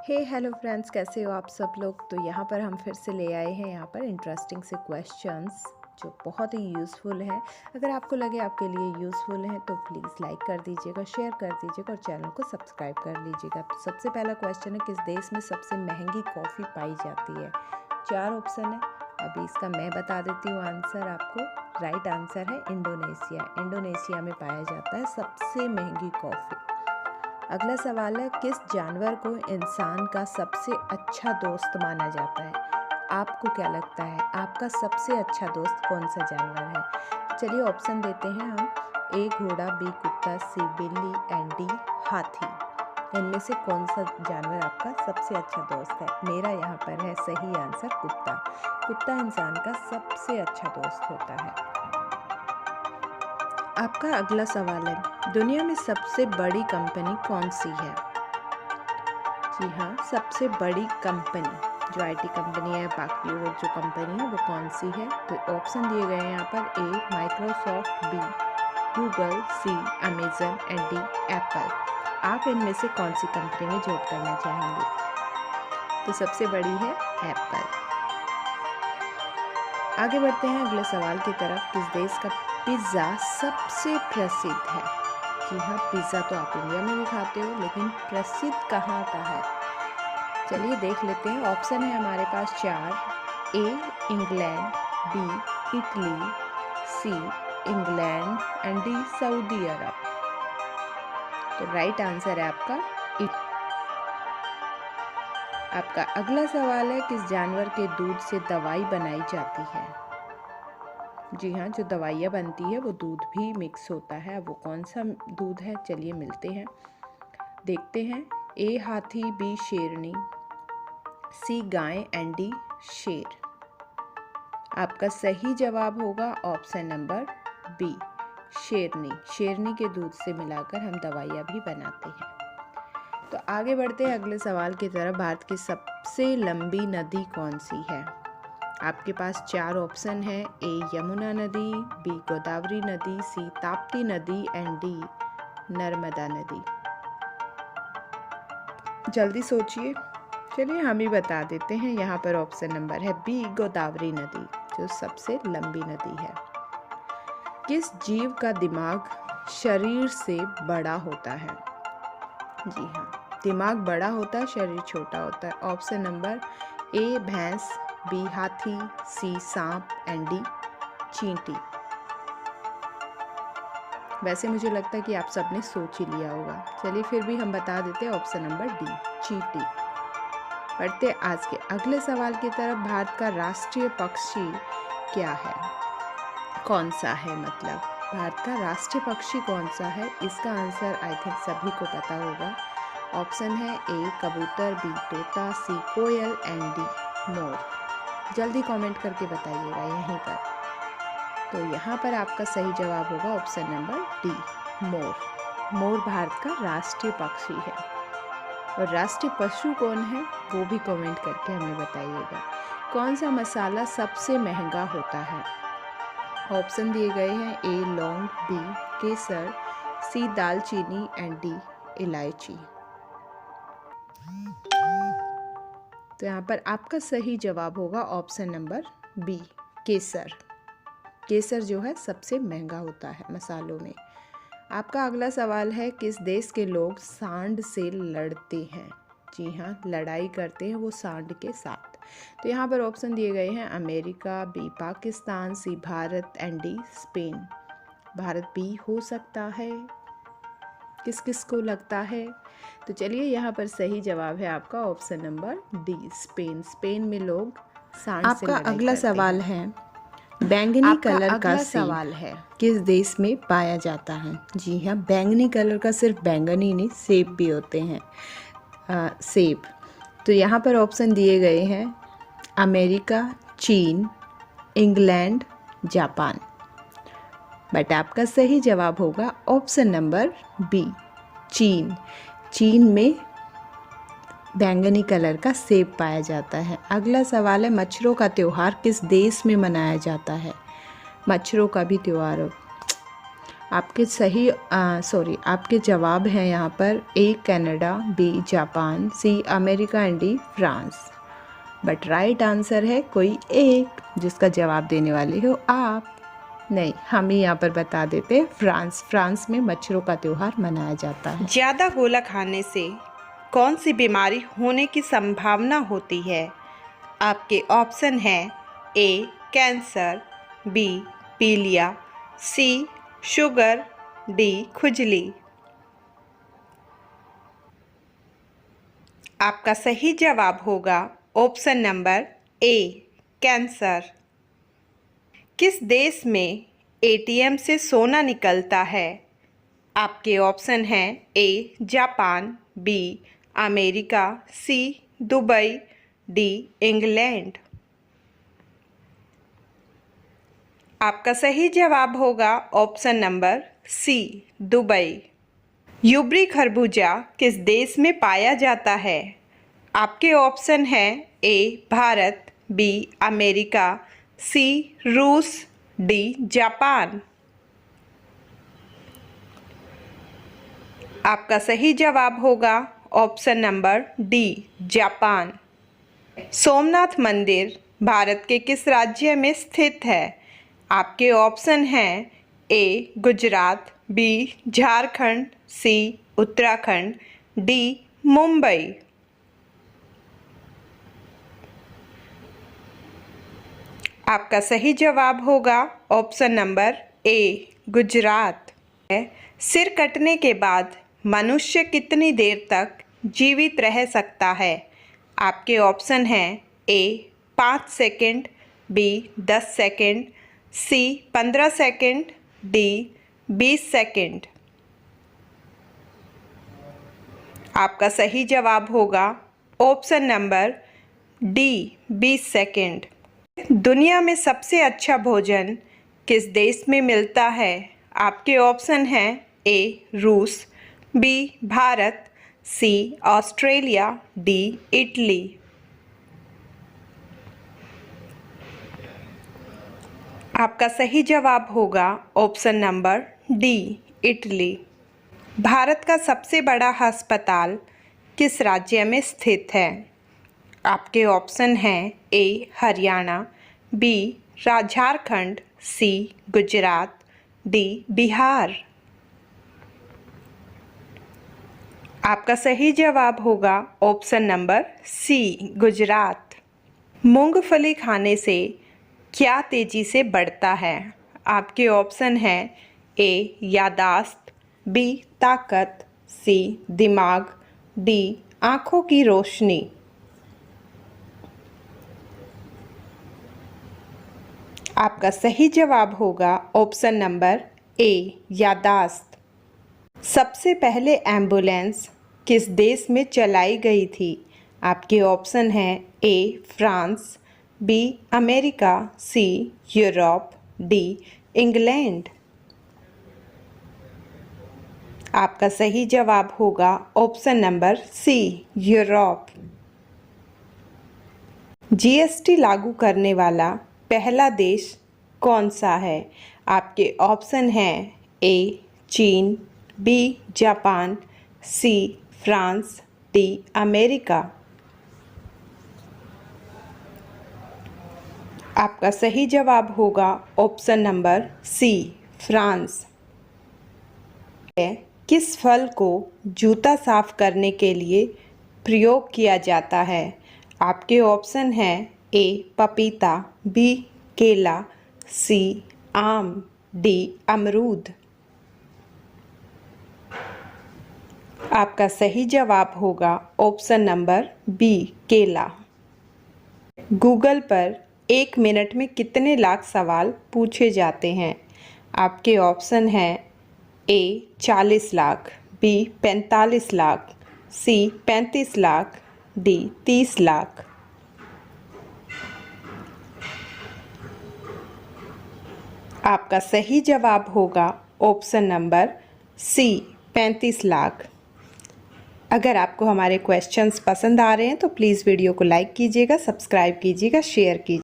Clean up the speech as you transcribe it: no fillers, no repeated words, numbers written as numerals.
Hello friends, कैसे हो आप सब लोग। तो यहाँ पर हम फिर से ले आए हैं यहाँ पर इंटरेस्टिंग से क्वेश्चंस जो बहुत ही यूज़फुल है। अगर आपको लगे आपके लिए यूज़फुल है तो प्लीज़ लाइक कर दीजिएगा, शेयर कर दीजिएगा और चैनल को सब्सक्राइब कर लीजिएगा। तो सबसे पहला क्वेश्चन है, किस देश में सबसे महंगी कॉफ़ी पाई जाती है। 4 ऑप्शन है, अभी इसका मैं बता देती हूँ आंसर आपको। राइट आंसर है इंडोनेशिया। इंडोनेशिया में पाया जाता है सबसे महंगी कॉफ़ी। अगला सवाल है, किस जानवर को इंसान का सबसे अच्छा दोस्त माना जाता है। आपको क्या लगता है आपका सबसे अच्छा दोस्त कौन सा जानवर है। चलिए ऑप्शन देते हैं हम। ए घोड़ा, बी कुत्ता, सी बिल्ली एंड डी हाथी। इनमें से कौन सा जानवर आपका सबसे अच्छा दोस्त है। मेरा यहाँ पर है सही आंसर कुत्ता। कुत्ता इंसान का सबसे अच्छा दोस्त होता है। आपका अगला सवाल है, दुनिया में सबसे बड़ी कंपनी कौन सी है। जी हाँ, सबसे बड़ी कंपनी जो आईटी कंपनी है, बाकी वो जो कंपनी है वो कौन सी है। तो ऑप्शन दिए गए हैं यहाँ पर। A Microsoft, B Google, C Amazon and D Apple. आप इनमें से कौन सी कंपनी में जॉब करना चाहेंगे। तो सबसे बड़ी है एप्पल। आगे बढ़ते हैं अगले सवाल की तरफ। किस देश का पिज़्ज़ा सबसे प्रसिद्ध है। जी हाँ, पिज़्ज़ा तो आप इंडिया में भी खाते हो, लेकिन प्रसिद्ध कहाँ का है। चलिए देख लेते हैं। ऑप्शन है हमारे पास 4। A England, B Italy, C England and D Saudi Arab. तो राइट आंसर है आपका आपका अगला सवाल है, किस जानवर के दूध से दवाई बनाई जाती है। जी हाँ, जो दवाइयाँ बनती है वो दूध भी मिक्स होता है। वो कौन सा दूध है, चलिए मिलते हैं, देखते हैं। ए हाथी, बी शेरनी, सी गाय एंड डी शेर। आपका सही जवाब होगा ऑप्शन नंबर बी शेरनी। शेरनी के दूध से मिलाकर हम दवाइयाँ भी बनाते हैं। तो आगे बढ़ते हैं अगले सवाल की तरफ। भारत की सबसे लंबी नदी कौन सी है। आपके पास 4 ऑप्शन है। ए यमुना नदी, बी गोदावरी नदी, सी ताप्ती नदी एंड डी नर्मदा नदी। जल्दी सोचिए। चलिए हम ही बता देते हैं। यहाँ पर ऑप्शन नंबर है बी गोदावरी नदी, जो सबसे लंबी नदी है। किस जीव का दिमाग शरीर से बड़ा होता है। जी हाँ, दिमाग बड़ा होता है, शरीर छोटा होता है। ऑप्शन नंबर ए भैंस, बी हाथी, सी सांप एंड डी चींटी। वैसे मुझे लगता है कि आप सबने सोच ही लिया होगा। चलिए फिर भी हम बता देते हैं, ऑप्शन नंबर डी चींटी। बढ़ते आज के अगले सवाल की तरफ। भारत का राष्ट्रीय पक्षी क्या है, कौन सा है, मतलब भारत का राष्ट्रीय पक्षी कौन सा है। इसका आंसर आई थिंक सभी को पता होगा। ऑप्शन है ए कबूतर, बी तोता, सी कोयल एंड डी मोर। जल्दी कमेंट करके बताइएगा यहीं पर। तो यहाँ पर आपका सही जवाब होगा ऑप्शन नंबर डी मोर। मोर भारत का राष्ट्रीय पक्षी है। और राष्ट्रीय पशु कौन है वो भी कमेंट करके हमें बताइएगा। कौन सा मसाला सबसे महंगा होता है। ऑप्शन दिए गए हैं। ए लौंग, बी केसर, सी दालचीनी एंड डी इलायची। तो यहाँ पर आपका सही जवाब होगा ऑप्शन नंबर बी केसर। केसर जो है सबसे महंगा होता है मसालों में। आपका अगला सवाल है, किस देश के लोग सांड से लड़ते हैं। जी हाँ, लड़ाई करते हैं वो सांड के साथ। तो यहाँ पर ऑप्शन दिए गए हैं। America, B Pakistan, C Bharat and D Spain. Bharat भी हो सकता है, किस किस को लगता है। तो चलिए यहाँ पर सही जवाब है आपका option number D Spain. Spain में लोग सांड से लड़ाई करते हैं। आपका अगला सवाल है, बैंगनी कलर का सवाल है किस देश में पाया जाता है। जी हाँ, बैंगनी कलर का सिर्फ बैंगन ही नहीं, सेब भी होते हैं। सेब। तो यहाँ पर ऑप्शन दिए गए हैं। अमेरिका, चीन, इंग्लैंड, जापान। बट आपका सही जवाब होगा ऑप्शन नंबर बी चीन। चीन में बैंगनी कलर का सेब पाया जाता है। अगला सवाल है, मच्छरों का त्यौहार किस देश में मनाया जाता है। मच्छरों का भी त्यौहार हो। आपके जवाब हैं यहाँ पर A Canada, B Japan, C America and D France. But right answer है कोई एक, जिसका जवाब देने वाले हो आप। नहीं, हम ही यहाँ पर बता देते हैं फ्रांस में मच्छरों का त्यौहार मनाया जाता है। ज़्यादा गोला खाने से कौन सी बीमारी होने की संभावना होती है? आपके ऑप्शन हैं ए कैंसर, बी पीलिया, सी शुगर, डी खुजली। आपका सही जवाब होगा ऑप्शन नंबर ए कैंसर। किस देश में एटीएम से सोना निकलता है? आपके ऑप्शन हैं A Japan, B America, C Dubai, D England. आपका सही जवाब होगा option number C Dubai. Yubari खरबूजा किस देश में पाया जाता है? आपके ऑप्शन हैं ए भारत, बी अमेरिका, सी रूस, डी जापान। आपका सही जवाब होगा option number D Japan. Somnath मंदिर भारत के किस राज्य में स्थित है? आपके ऑप्शन हैं ए गुजरात, बी झारखंड, सी उत्तराखंड, डी मुंबई। आपका सही जवाब होगा ऑप्शन नंबर ए गुजरात। सिर कटने के बाद मनुष्य कितनी देर तक जीवित रह सकता है? आपके ऑप्शन हैं ए 5 सेकंड, बी 10 सेकंड, सी 15 सेकंड, डी 20 सेकंड। आपका सही जवाब होगा ऑप्शन नंबर डी 20 सेकंड। दुनिया में सबसे अच्छा भोजन किस देश में मिलता है? आपके ऑप्शन हैं ए रूस, बी भारत, सी ऑस्ट्रेलिया, डी इटली। आपका सही जवाब होगा option number D Italy. Bharat का सबसे बड़ा अस्पताल किस राज्य में स्थित है? आपके ऑप्शन हैं ए हरियाणा, बी झारखंड, सी गुजरात, डी बिहार। आपका सही जवाब होगा ऑप्शन नंबर सी गुजरात। मूंगफली खाने से क्या तेजी से बढ़ता है? आपके ऑप्शन हैं ए यादाश्त, बी ताकत, सी दिमाग, डी आँखों की रोशनी। आपका सही जवाब होगा ऑप्शन नंबर ए यादाश्त। सबसे पहले एम्बुलेंस किस देश में चलाई गई थी? आपके ऑप्शन हैं A France, B America, C Europe, D England. आपका सही जवाब होगा option number C Europe. GST लागू करने वाला पहला देश कौन सा है? आपके ऑप्शन हैं ए चीन, B Japan, C France, D America. आपका सही जवाब होगा ऑप्शन नंबर सी फ्रांस। किस फल को जूता साफ करने के लिए प्रयोग किया जाता है? आपके ऑप्शन हैं ए पपीता, बी केला, सी आम, डी अमरूद। आपका सही जवाब होगा ऑप्शन नंबर बी केला। गूगल पर 1 मिनट में कितने लाख सवाल पूछे जाते हैं? आपके ऑप्शन हैं ए 40 लाख, बी 45 लाख, सी 35 लाख, डी 30 लाख। आपका सही जवाब होगा ऑप्शन नंबर सी 35 लाख। अगर आपको हमारे क्वेश्चंस पसंद आ रहे हैं तो प्लीज़ वीडियो को लाइक कीजिएगा, सब्सक्राइब कीजिएगा, शेयर कीजिएगा।